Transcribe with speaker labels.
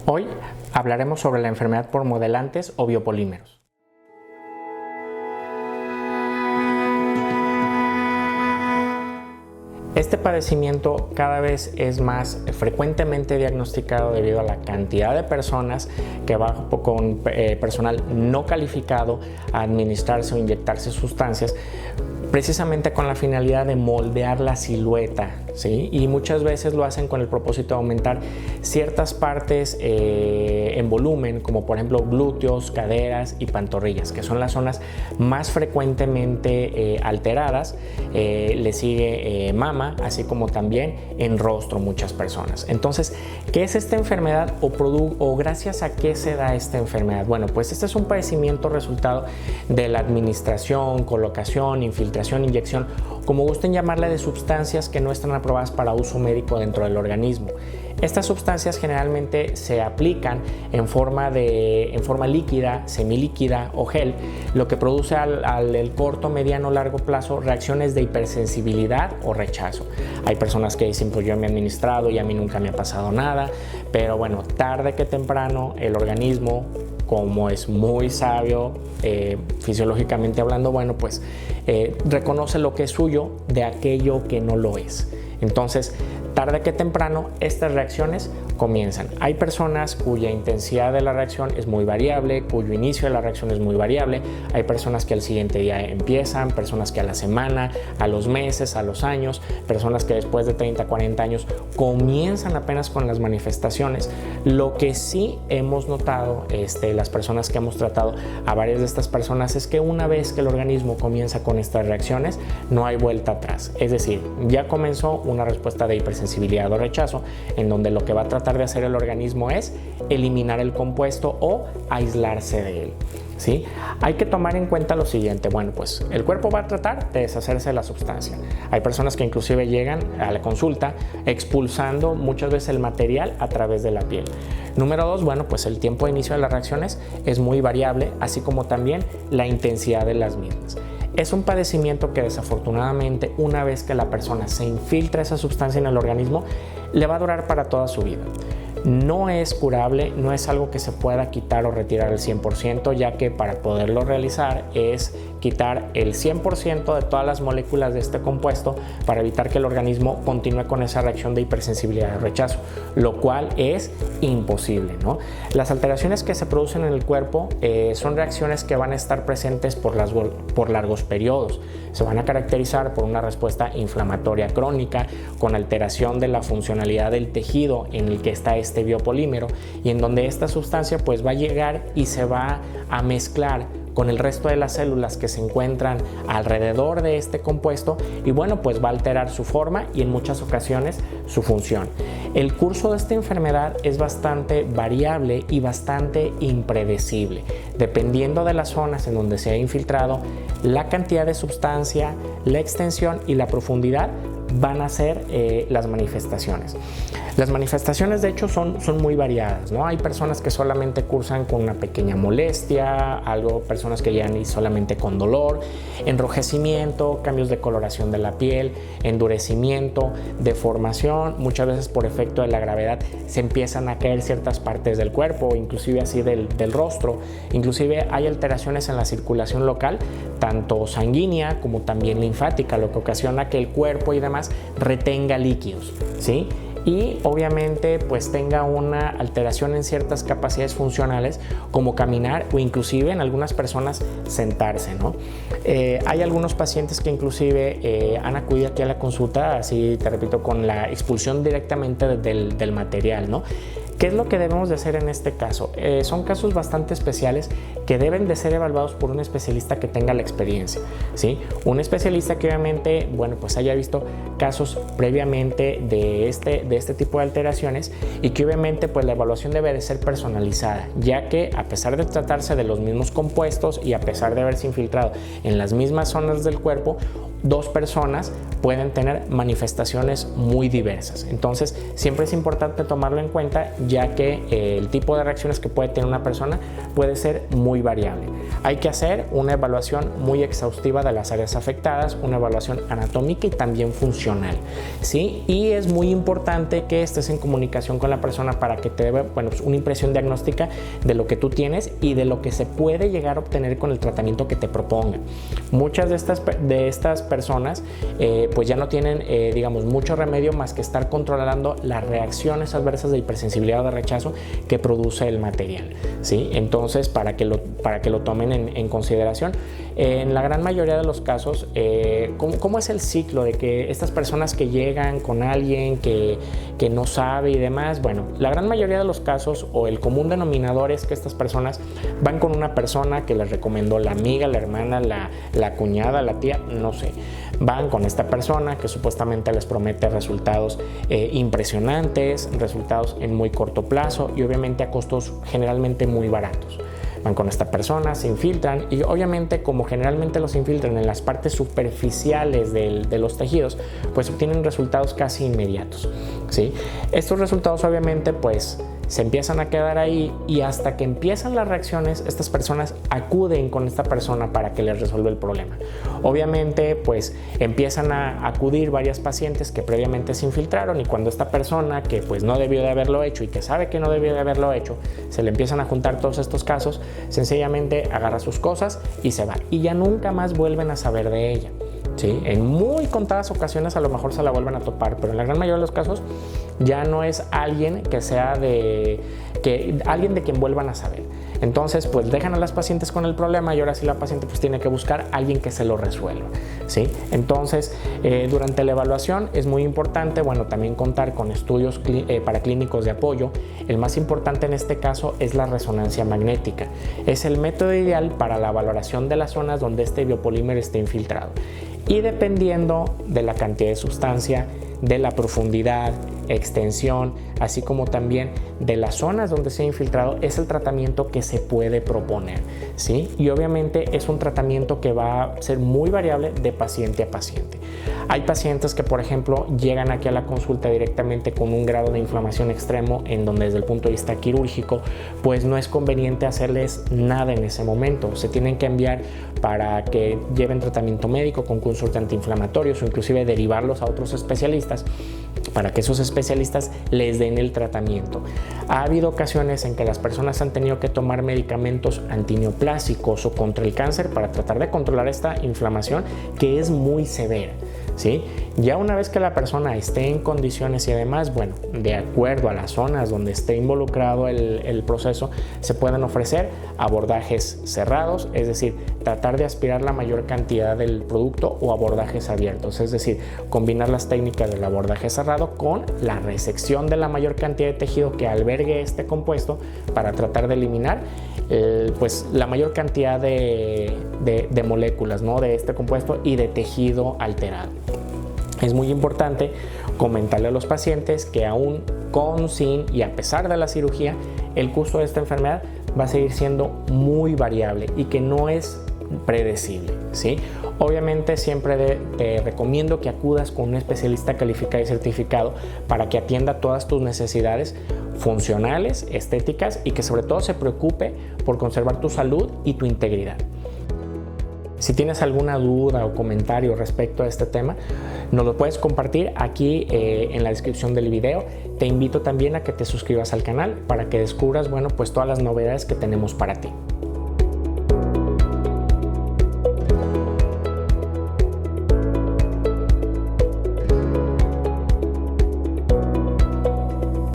Speaker 1: Hoy hablaremos sobre la enfermedad por modelantes o biopolímeros. Este padecimiento cada vez es más frecuentemente diagnosticado debido a la cantidad de personas que va con personal no calificado a administrarse o inyectarse sustancias precisamente con la finalidad de moldear la silueta, ¿sí? Y muchas veces lo hacen con el propósito de aumentar ciertas partes en volumen, como por ejemplo glúteos, caderas y pantorrillas, que son las zonas más frecuentemente alteradas. Le sigue mama, así como también en rostro muchas personas. Entonces, ¿qué es esta enfermedad o gracias a qué se da esta enfermedad? Bueno, pues este es un padecimiento resultado de la administración, colocación, infiltración, inyección, como gusten llamarle, de sustancias que no están aprobadas para uso médico dentro del organismo. Estas sustancias generalmente se aplican en forma líquida, semilíquida o gel, lo que produce al corto, mediano, largo plazo reacciones de hipersensibilidad o rechazo. Hay personas que dicen, pues yo me he administrado y a mí nunca me ha pasado nada, pero bueno, tarde que temprano el organismo, como es muy sabio fisiológicamente hablando, bueno, pues reconoce lo que es suyo de aquello que no lo es. Entonces, tarde que temprano, estas reacciones comienzan. Hay personas cuya intensidad de la reacción es muy variable, cuyo inicio de la reacción es muy variable. Hay personas que al siguiente día empiezan, personas que a la semana, a los meses, a los años, personas que después de 30, 40 años comienzan apenas con las manifestaciones. Lo que sí hemos notado, las personas que hemos tratado a varias de estas personas, es que una vez que el organismo comienza con estas reacciones, no hay vuelta atrás. Es decir, ya comenzó una respuesta de hipersensibilidad o rechazo, en donde lo que va a tratar de hacer el organismo es eliminar el compuesto o aislarse de él, ¿sí? Hay que tomar en cuenta lo siguiente. Bueno, pues el cuerpo va a tratar de deshacerse de la sustancia. Hay personas que inclusive llegan a la consulta expulsando muchas veces el material a través de la piel. Número 2, bueno, pues el tiempo de inicio de las reacciones es muy variable, así como también la intensidad de las mismas. Es un padecimiento que desafortunadamente, una vez que la persona se infiltra esa sustancia en el organismo, le va a durar para toda su vida. No es curable, no es algo que se pueda quitar o retirar al 100%, ya que para poderlo realizar es quitar el 100% de todas las moléculas de este compuesto para evitar que el organismo continúe con esa reacción de hipersensibilidad o rechazo, lo cual es imposible, ¿no? Las alteraciones que se producen en el cuerpo son reacciones que van a estar presentes por largos periodos. Se van a caracterizar por una respuesta inflamatoria crónica, con alteración de la funcionalidad del tejido en el que está este biopolímero, y en donde esta sustancia pues va a llegar y se va a mezclar con el resto de las células que se encuentran alrededor de este compuesto, y bueno, pues va a alterar su forma y en muchas ocasiones su función. El curso de esta enfermedad es bastante variable y bastante impredecible, dependiendo de las zonas en donde se ha infiltrado. La cantidad de sustancia, la extensión y la profundidad van a ser las manifestaciones. Las manifestaciones de hecho son muy variadas, ¿no? Hay personas que solamente cursan con una pequeña molestia, personas que llegan y solamente con dolor, enrojecimiento, cambios de coloración de la piel, endurecimiento, deformación. Muchas veces por efecto de la gravedad se empiezan a caer ciertas partes del cuerpo, inclusive así del rostro. Inclusive hay alteraciones en la circulación local, tanto sanguínea como también linfática, lo que ocasiona que el cuerpo y demás retenga líquidos, ¿sí? Y obviamente pues tenga una alteración en ciertas capacidades funcionales, como caminar o inclusive en algunas personas sentarse, ¿no? Hay algunos pacientes que inclusive han acudido aquí a la consulta, así te repito, con la expulsión directamente del material, ¿no? ¿Qué es lo que debemos de hacer en este caso? Son casos bastante especiales que deben de ser evaluados por un especialista que tenga la experiencia, ¿sí? Un especialista que obviamente, bueno, pues haya visto casos previamente de este tipo de alteraciones, y que obviamente pues la evaluación debe de ser personalizada, ya que a pesar de tratarse de los mismos compuestos y a pesar de haberse infiltrado en las mismas zonas del cuerpo, dos personas pueden tener manifestaciones muy diversas. Entonces siempre es importante tomarlo en cuenta, ya que el tipo de reacciones que puede tener una persona puede ser muy variable. Hay que hacer una evaluación muy exhaustiva de las áreas afectadas, una evaluación anatómica y también funcional, ¿sí? Y es muy importante que estés en comunicación con la persona para que te dé, bueno, pues una impresión diagnóstica de lo que tú tienes y de lo que se puede llegar a obtener con el tratamiento que te proponga. Muchas de estas personas pues ya no tienen, digamos, mucho remedio más que estar controlando las reacciones adversas de hipersensibilidad o de rechazo que produce el material, ¿sí? Entonces, para que lo tomen en consideración. En la gran mayoría de los casos, ¿cómo es el ciclo de que estas personas que llegan con alguien que no sabe y demás? Bueno, la gran mayoría de los casos, o el común denominador, es que estas personas van con una persona que les recomendó la amiga, la hermana, la cuñada, la tía, no sé. Van con esta persona que supuestamente les promete resultados impresionantes, resultados en muy corto plazo y obviamente a costos generalmente muy baratos. Van con esta persona, se infiltran y obviamente, como generalmente los infiltran en las partes superficiales de los tejidos, pues obtienen resultados casi inmediatos, ¿sí? Estos resultados obviamente pues se empiezan a quedar ahí y hasta que empiezan las reacciones, estas personas acuden con esta persona para que les resuelva el problema. Obviamente pues empiezan a acudir varias pacientes que previamente se infiltraron y cuando esta persona que pues no debió de haberlo hecho y que sabe que no debió de haberlo hecho, se le empiezan a juntar todos estos casos, sencillamente agarra sus cosas y se va y ya nunca más vuelven a saber de ella, ¿sí? En muy contadas ocasiones a lo mejor se la vuelven a topar, pero en la gran mayoría de los casos ya no es alguien que sea alguien de quien vuelvan a saber. Entonces pues dejan a las pacientes con el problema y ahora sí la paciente pues tiene que buscar a alguien que se lo resuelva, ¿sí? Entonces durante la evaluación es muy importante, bueno, también contar con estudios paraclínicos de apoyo. El más importante en este caso es la resonancia magnética. Es el método ideal para la valoración de las zonas donde este biopolímero esté infiltrado. Y dependiendo de la cantidad de sustancia, de la profundidad, extensión, así como también de las zonas donde se ha infiltrado, es el tratamiento que se puede proponer, ¿sí? Y obviamente es un tratamiento que va a ser muy variable de paciente a paciente. Hay pacientes que, por ejemplo, llegan aquí a la consulta directamente con un grado de inflamación extremo en donde desde el punto de vista quirúrgico pues no es conveniente hacerles nada en ese momento. Se tienen que enviar para que lleven tratamiento médico con consulta antiinflamatorios o inclusive derivarlos a otros especialistas para que esos especialistas les den el tratamiento. Ha habido ocasiones en que las personas han tenido que tomar medicamentos antineoplásicos o contra el cáncer para tratar de controlar esta inflamación que es muy severa, ¿sí? Ya una vez que la persona esté en condiciones y además, bueno, de acuerdo a las zonas donde esté involucrado el proceso, se pueden ofrecer abordajes cerrados, es decir, tratar de aspirar la mayor cantidad del producto, o abordajes abiertos, es decir, combinar las técnicas del abordaje cerrado con la resección de la mayor cantidad de tejido que albergue este compuesto para tratar de eliminar pues la mayor cantidad de moléculas, ¿no?, de este compuesto y de tejido alterado. Es muy importante comentarle a los pacientes que aún con, sin y a pesar de la cirugía, el curso de esta enfermedad va a seguir siendo muy variable y que no es predecible, ¿sí? Obviamente siempre te recomiendo que acudas con un especialista calificado y certificado para que atienda todas tus necesidades funcionales, estéticas y que sobre todo se preocupe por conservar tu salud y tu integridad. Si tienes alguna duda o comentario respecto a este tema, nos lo puedes compartir aquí en la descripción del video. Te invito también a que te suscribas al canal para que descubras, bueno, pues todas las novedades que tenemos para ti.